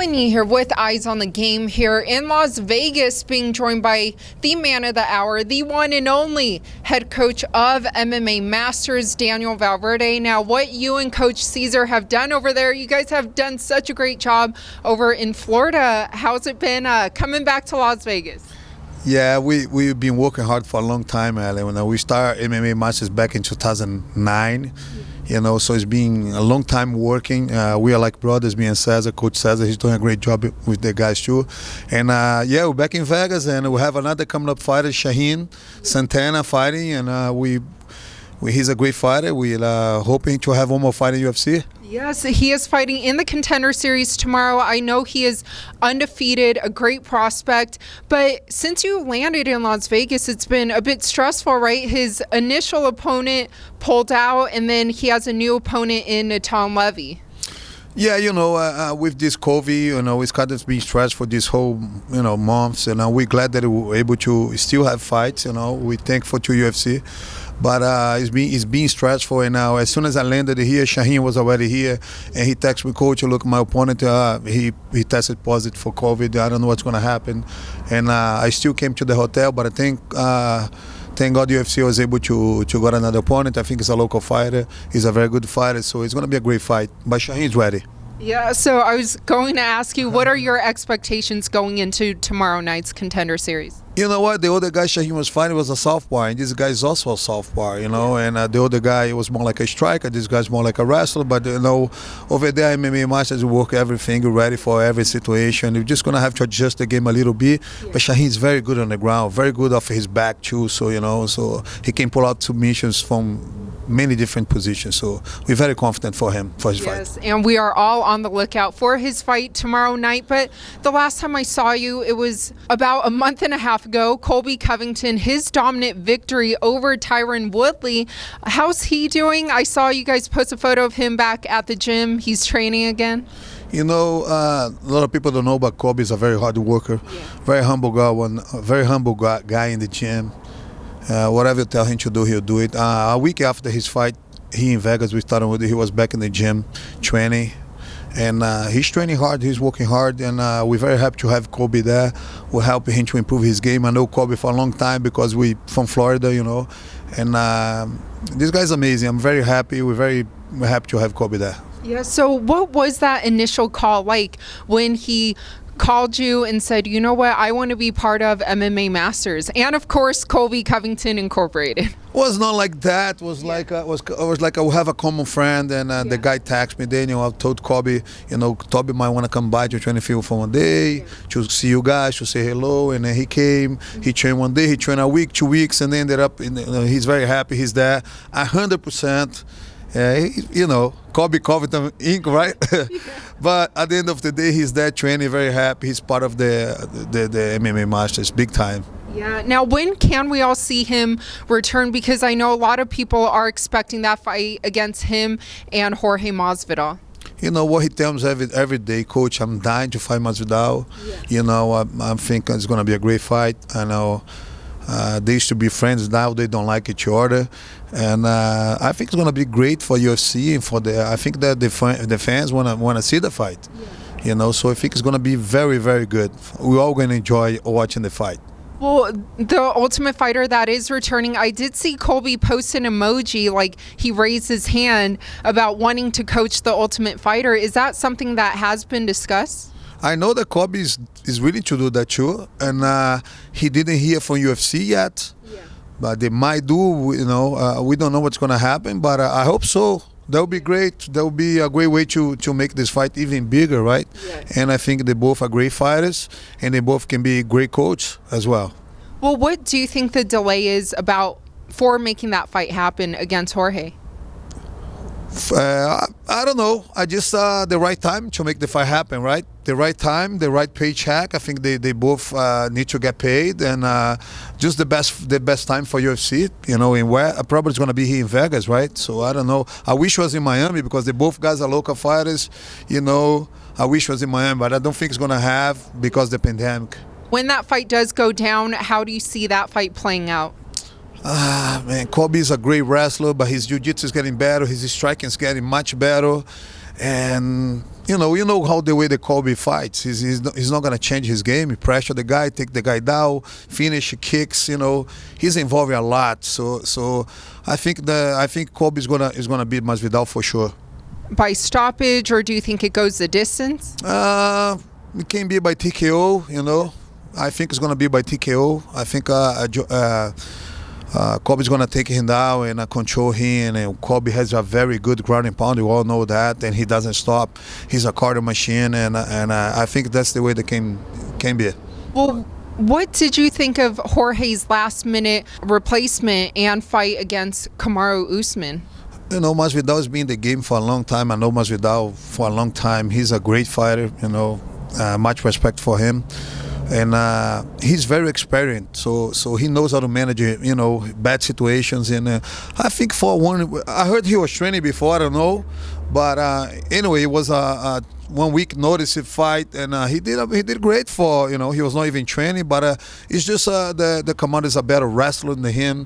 Helen Yee here with Eyes on the Game here in Las Vegas, being joined by the man of the hour, the one and only head coach of MMA Masters, Daniel Valverde. Now, what you and Coach Caesar have done over there, you guys have done such a great job over in Florida. How's it been coming back to Las Vegas? Yeah, we've been working hard for a long time, Ellen. We started MMA Masters back in 2009. So it's been a long time working. We are like brothers, me and Cesar, Coach Cesar. He's doing a great job with the guys too. And we're back in Vegas, and we have another coming up fighter, Shaheen Santana, fighting, and he's a great fighter. We're hoping to have one more fight in UFC. Yes, he is fighting in the Contender Series tomorrow. I know he is undefeated, a great prospect. But since you landed in Las Vegas, it's been a bit stressful, right? His initial opponent pulled out, and then he has a new opponent in Natan Levy. Yeah, with this COVID, it's kind of been stressed for this whole, months. And we're glad that we were able to still have fights. We're thankful to UFC. But it's been stressful, and now as soon as I landed here, Shaheen was already here, and he texted me, Coach, look, my opponent, he tested positive for COVID. I don't know what's going to happen. And I still came to the hotel, but I think, thank God UFC was able to get another opponent. I think it's a local fighter. He's a very good fighter, so it's going to be a great fight. But Shaheen's ready. Yeah, so I was going to ask you, what are your expectations going into tomorrow night's Contender Series? You know what? The other guy Shaheen was fighting was a southpaw, and this guy is also a southpaw, and the other guy was more like a striker. This guy's more like a wrestler, but, over there, MMA Masters, we work everything, we're ready for every situation. We're just going to have to adjust the game a little bit, but Shaheen's very good on the ground, very good off his back, too, so he can pull out submissions from many different positions, so we're very confident for him, for his fight. Yes, and we are all on the lookout for his fight tomorrow night. But the last time I saw you, it was about a month and a half ago. Colby Covington, his dominant victory over Tyron Woodley. How's he doing? I saw you guys post a photo of him back at the gym. He's training again. A lot of people don't know, but Colby is a very hard worker, very humble guy in the gym. Whatever you tell him to do, he'll do it. A week after his fight, he in Vegas, he was back in the gym training. And he's training hard, he's working hard, and we're very happy to have Colby there. We're helping him to improve his game. I know Colby for a long time because we from Florida, and this guy's amazing. I'm very happy. We're happy to have Colby there. Yeah, so what was that initial call like when he called you and said, you know what, I want to be part of MMA Masters, and of course Colby Covington Incorporated? Was not like that. It was like I have a common friend, and the guy texted me, Daniel. I told Colby, Colby might want to come by to train field for one day, to see you guys, to say hello. And then he came. He trained one day. He trained a week, 2 weeks, and then ended up. He's very happy. He's there, 100%. Colby Covington Inc., right? But at the end of the day, he's there training, very happy. He's part of the MMA Masters, big time. Yeah. Now, when can we all see him return? Because I know a lot of people are expecting that fight against him and Jorge Masvidal. You know what he tells me every day, Coach, I'm dying to fight Masvidal. Yeah. I'm thinking it's going to be a great fight. I know. They used to be friends. Now they don't like each other, and I think it's going to be great for UFC and for I think that the fans want to see the fight. Yeah. So I think it's going to be very, very good. We're all going to enjoy watching the fight. Well, the Ultimate Fighter that is returning, I did see Colby post an emoji, like he raised his hand about wanting to coach the Ultimate Fighter. Is that something that has been discussed? I know that Colby is willing to do that too, and he didn't hear from UFC yet, but they might do. We don't know what's going to happen, but I hope so. That would be great. That would be a great way to make this fight even bigger, right? Yes. And I think they both are great fighters, and they both can be great coaches as well. Well, what do you think the delay is for making that fight happen against Jorge? I don't know. I just the right time to make the fight happen, right? The right time, the right paycheck. I think they both need to get paid, and just the best time for UFC. In where probably it's going to be here in Vegas, right? So I don't know. I wish it was in Miami because they both guys are local fighters. I wish it was in Miami, but I don't think it's going to have because of the pandemic. When that fight does go down, how do you see that fight playing out? Man, Colby is a great wrestler, but his jiu-jitsu is getting better. His striking is getting much better. And you know how the way the Colby fights. He's not gonna change his game. He pressure the guy, take the guy down, finish kicks. He's involved a lot. So I think Colby is gonna beat Masvidal for sure. By stoppage, or do you think it goes the distance? It can be by TKO. I think it's gonna be by TKO. I think Colby's going to take him down and control him, and Colby has a very good ground and pound. You all know that, and he doesn't stop. He's a cardio machine, and I think that's the way the can be. Well, what did you think of Jorge's last-minute replacement and fight against Kamaru Usman? Masvidal has been in the game for a long time. I know Masvidal for a long time. He's a great fighter, much respect for him. And he's very experienced, so he knows how to manage, bad situations. And I think for one, I heard he was training before. I don't know, but anyway, it was a 1 week notice fight, and he did great for he was not even training, but it's just the commander is a better wrestler than him.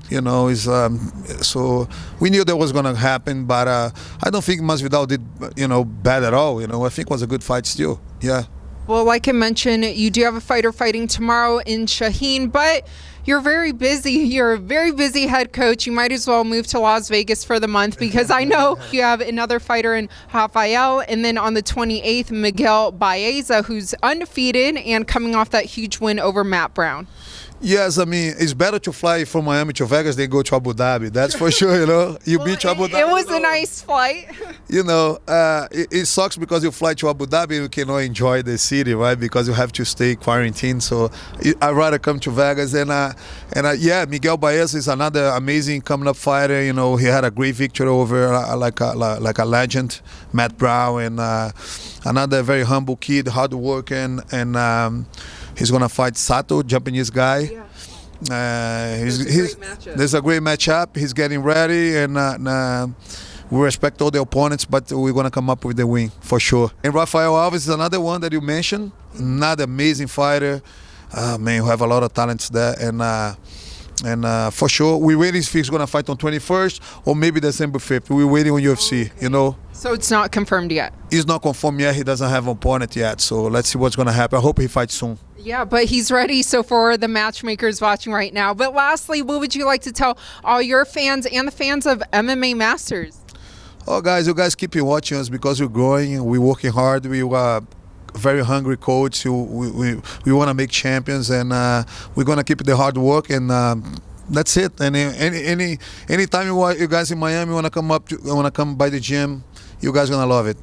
So we knew that was gonna happen, but I don't think Masvidal did bad at all. I think it was a good fight still. Yeah. Well, like I mentioned, you do have a fighter fighting tomorrow in Shaheen, but you're very busy. You're a very busy head coach. You might as well move to Las Vegas for the month, because I know you have another fighter in Rafael, and then on the 28th, Miguel Baeza, who's undefeated and coming off that huge win over Matt Brown. Yes, I mean, it's better to fly from Miami to Vegas than go to Abu Dhabi. That's for sure, You beat Abu Dhabi. It was a nice flight. It sucks because you fly to Abu Dhabi and you cannot enjoy the city, right? Because you have to stay quarantined. So I'd rather come to Vegas. And Miguel Baeza is another amazing coming up fighter. He had a great victory over like a legend, Matt Brown, and another very humble kid, hard working, and he's gonna fight Sato, Japanese guy. Yeah. There's a great matchup. He's getting ready, and we respect all the opponents, but we're gonna come up with the win for sure. And Rafael Alves is another one that you mentioned, another amazing fighter. Man, who have a lot of talents there, and for sure we're waiting if he's gonna fight on 21st or maybe December 5th. We're waiting on UFC. So it's not confirmed yet. He's not confirmed yet. He doesn't have an opponent yet. So let's see what's gonna happen. I hope he fights soon. Yeah, but he's ready. So for the matchmakers watching right now. But lastly, what would you like to tell all your fans and the fans of MMA Masters? Oh, guys, you guys keep watching us because we're growing. We're working hard. We are very hungry coach. We want to make champions, and we're gonna keep the hard work, and that's it. And anytime you guys in Miami want to come by the gym, you guys gonna love it.